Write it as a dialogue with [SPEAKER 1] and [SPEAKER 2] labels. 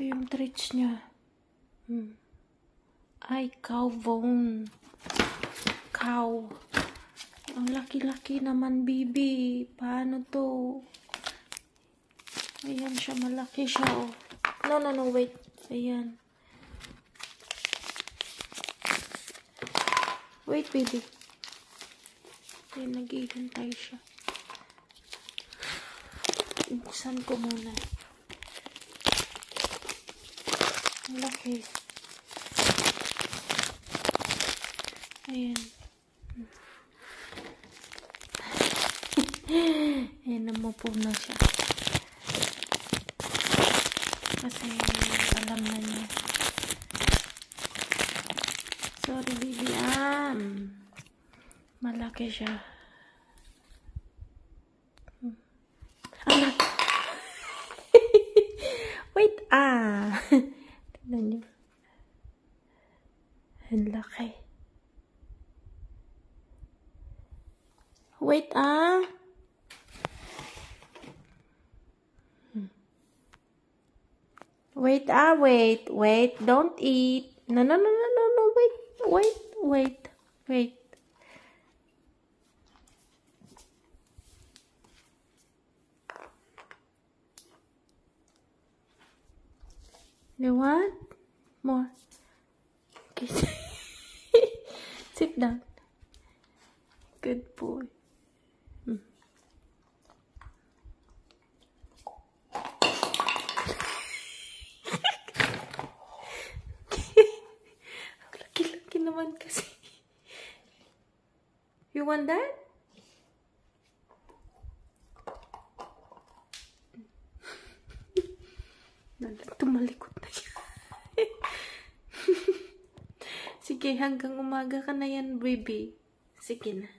[SPEAKER 1] Ito yung treats niya. Ay, cow bone. Cow. Ang laki-laki naman, bibi. Paano to? Ayan siya, malaki siya, oh. No, wait. Ayan. Wait, baby. Ayan, naghihintay siya. Buksan ko muna. Ang laki. Ayan. Ayan, namupo na siya. Kasi alam na niya. Sorry, baby. Malaki siya. Anak! Wait, tignan niyo. Ang laki. Wait, Wait. Wait. Don't eat. No. Wait. You want more? Okay. Sit down. Good boy. Laki-laki naman kasi. You want that? Tumalikot na yan. Sige, hanggang umaga ka na yan, baby. Sige na.